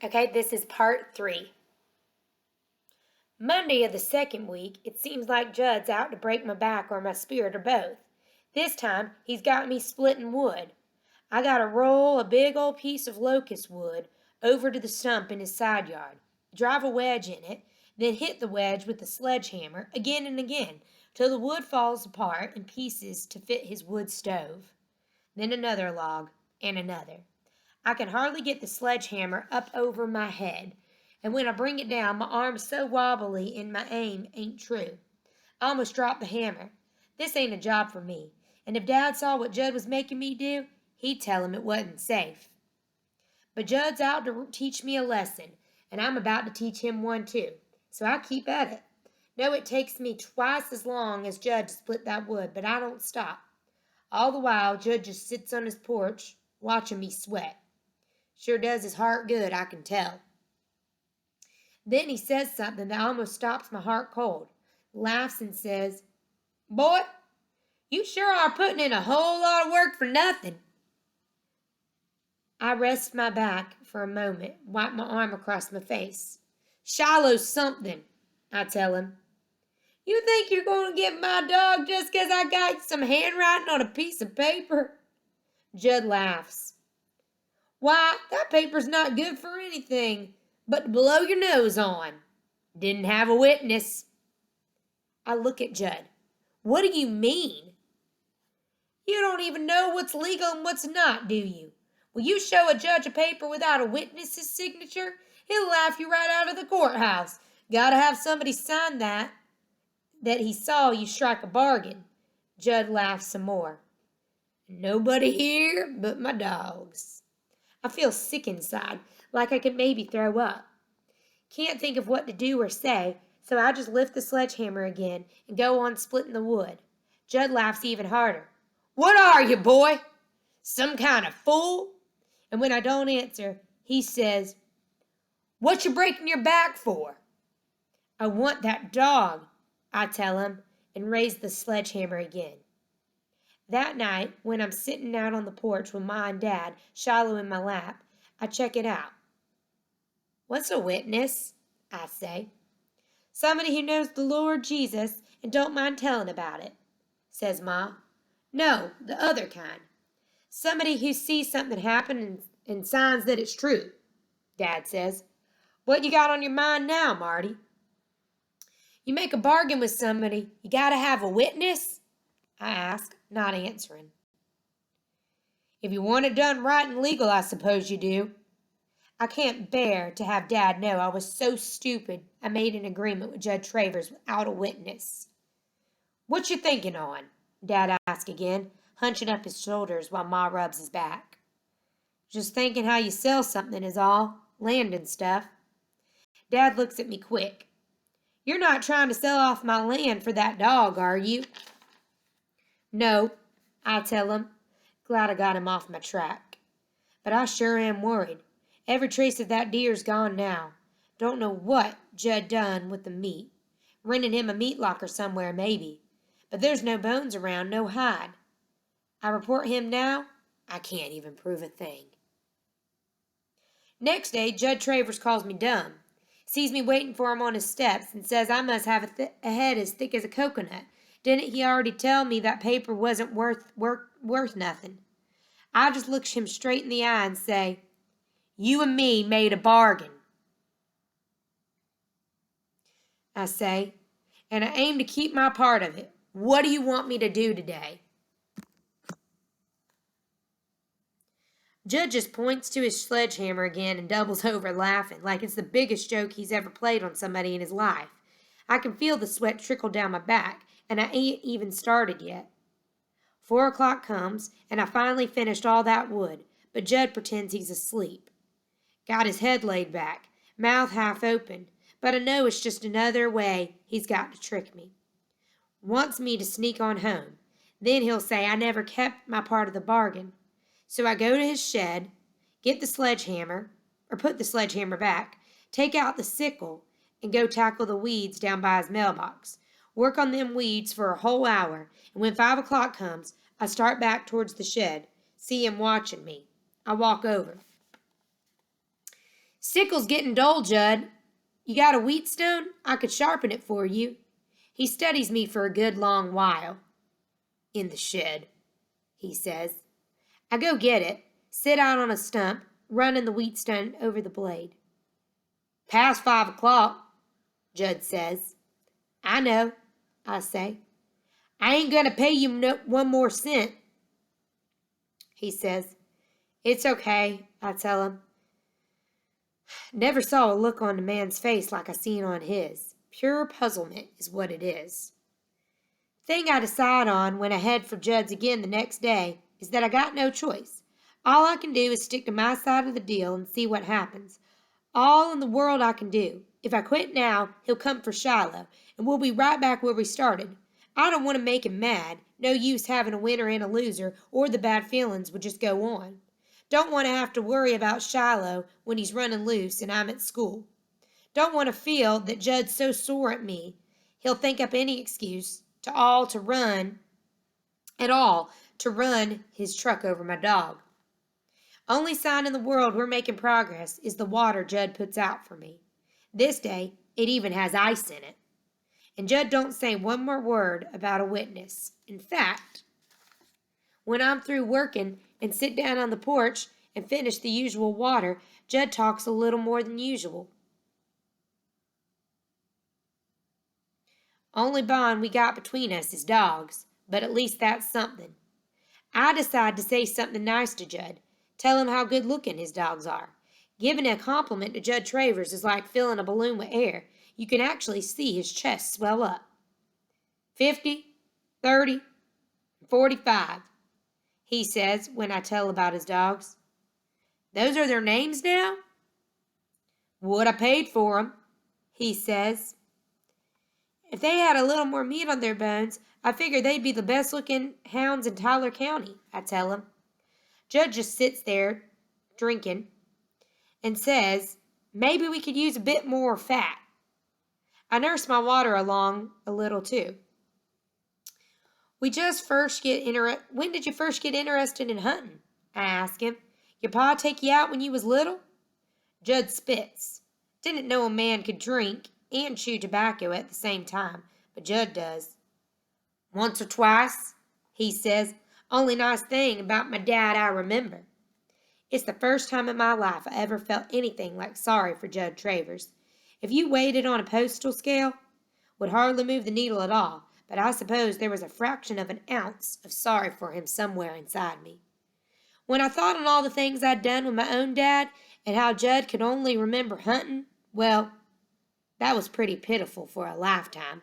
Okay, this is part 3. Monday of the second week, it seems like Judd's out to break my back or my spirit or both. This time, he's got me splitting wood. I gotta roll a big old piece of locust wood over to the stump in his side yard, drive a wedge in it, then hit the wedge with the sledgehammer again and again till the wood falls apart in pieces to fit his wood stove. Then another log, and another. I can hardly get the sledgehammer up over my head, and when I bring it down, my arm's so wobbly and my aim ain't true. I almost dropped the hammer. This ain't a job for me, and if Dad saw what Judd was making me do, he'd tell him it wasn't safe. But Judd's out to teach me a lesson, and I'm about to teach him one too, so I keep at it. No, it takes me twice as long as Judd to split that wood, but I don't stop. All the while, Judd just sits on his porch, watching me sweat. Sure does his heart good, I can tell. Then he says something that almost stops my heart cold, laughs and says, "Boy, you sure are putting in a whole lot of work for nothing." I rest my back for a moment, wipe my arm across my face. "Shiloh's something," I tell him. "You think you're going to get my dog just 'cause I got some handwriting on a piece of paper?" Judd laughs. "Why, that paper's not good for anything but to blow your nose on. Didn't have a witness." I look at Judd. "What do you mean?" "You don't even know what's legal and what's not, do you? Will you show a judge a paper without a witness's signature? He'll laugh you right out of the courthouse. Gotta have somebody sign that he saw you strike a bargain." Judd laughs some more. "Nobody here but my dogs." I feel sick inside, like I could maybe throw up. Can't think of what to do or say, so I just lift the sledgehammer again and go on splitting the wood. Judd laughs even harder. "What are you, boy? Some kind of fool?" And when I don't answer, he says, "What you breaking your back for?" "I want that dog," I tell him, and raise the sledgehammer again. That night, when I'm sitting out on the porch with Ma and Dad, Shiloh in my lap, I check it out. "What's a witness?" I say. "Somebody who knows the Lord Jesus and don't mind telling about it," says Ma. "No, the other kind. Somebody who sees something happen and signs that it's true," Dad says. "What you got on your mind now, Marty?" "You make a bargain with somebody, you gotta have a witness?" I ask, not answering. "If you want it done right and legal, I suppose you do." I can't bear to have Dad know I was so stupid I made an agreement with Judge Travers without a witness. "What you thinking on?" Dad asks again, hunching up his shoulders while Ma rubs his back. "Just thinking how you sell something is all, land and stuff." Dad looks at me quick. "You're not trying to sell off my land for that dog, are you?" "No," I tell him, glad I got him off my track. "But I sure am worried. Every trace of that deer's gone now. Don't know what Judd done with the meat. Rented him a meat locker somewhere, maybe. But there's no bones around, no hide. I report him now, I can't even prove a thing." Next day, Judge Travers calls me dumb. Sees me waiting for him on his steps and says I must have a head as thick as a coconut. Didn't he already tell me that paper wasn't worth nothing? I just look him straight in the eye and say, "You and me made a bargain," I say, "and I aim to keep my part of it. What do you want me to do today?" Judd just points to his sledgehammer again and doubles over laughing, like it's the biggest joke he's ever played on somebody in his life. I can feel the sweat trickle down my back, and I ain't even started yet. 4 o'clock comes, and I finally finished all that wood, but Judd pretends he's asleep. Got his head laid back, mouth half open, but I know it's just another way he's got to trick me. Wants me to sneak on home. Then he'll say I never kept my part of the bargain. So I go to his shed, get the sledgehammer, or put the sledgehammer back, take out the sickle, and go tackle the weeds down by his mailbox. Work on them weeds for a whole hour, and when 5 o'clock comes, I start back towards the shed, see him watching me. I walk over. Sickle's getting dull, Judd. You got a wheatstone? I could sharpen it for you. He studies me for a good long while. In the shed, he says. I go get it, sit out on a stump, running the wheatstone over the blade. Past 5 o'clock, Judd says. I know, I say. I ain't going to pay you one more cent. He says. It's okay, I tell him. Never saw a look on the man's face like I seen on his. Pure puzzlement is what it is. Thing I decide on when I head for Judd's again the next day is that I got no choice. All I can do is stick to my side of the deal and see what happens. All in the world I can do. If I quit now, he'll come for Shiloh, and we'll be right back where we started. I don't want to make him mad. No use having a winner and a loser, or the bad feelings would just go on. Don't want to have to worry about Shiloh when he's running loose and I'm at school. Don't want to feel that Judd's so sore at me he'll think up any excuse to run his truck over my dog. Only sign in the world we're making progress is the water Judd puts out for me. This day, it even has ice in it. And Judd don't say one more word about a witness. In fact, when I'm through working and sit down on the porch and finish the usual water, Judd talks a little more than usual. Only bond we got between us is dogs, but at least that's something. I decide to say something nice to Judd, tell him how good-looking his dogs are. Giving a compliment to Judd Travers is like filling a balloon with air. You can actually see his chest swell up. 50, 30, 45, he says when I tell about his dogs. Those are their names now? What I paid for 'em, he says. If they had a little more meat on their bones, I figure they'd be the best-looking hounds in Tyler County, I tell him. Judd just sits there, drinking, and says, maybe we could use a bit more fat. I nurse my water along a little, too. When did you first get interested in hunting? I ask him. Your pa take you out when you was little? Judd spits. Didn't know a man could drink and chew tobacco at the same time, but Judd does. Once or twice, he says. Only nice thing about my dad I remember. It's the first time in my life I ever felt anything like sorry for Judd Travers. If you weighed it on a postal scale, would hardly move the needle at all, but I suppose there was a fraction of an ounce of sorry for him somewhere inside me. When I thought on all the things I'd done with my own dad and how Judd could only remember hunting, well, that was pretty pitiful for a lifetime.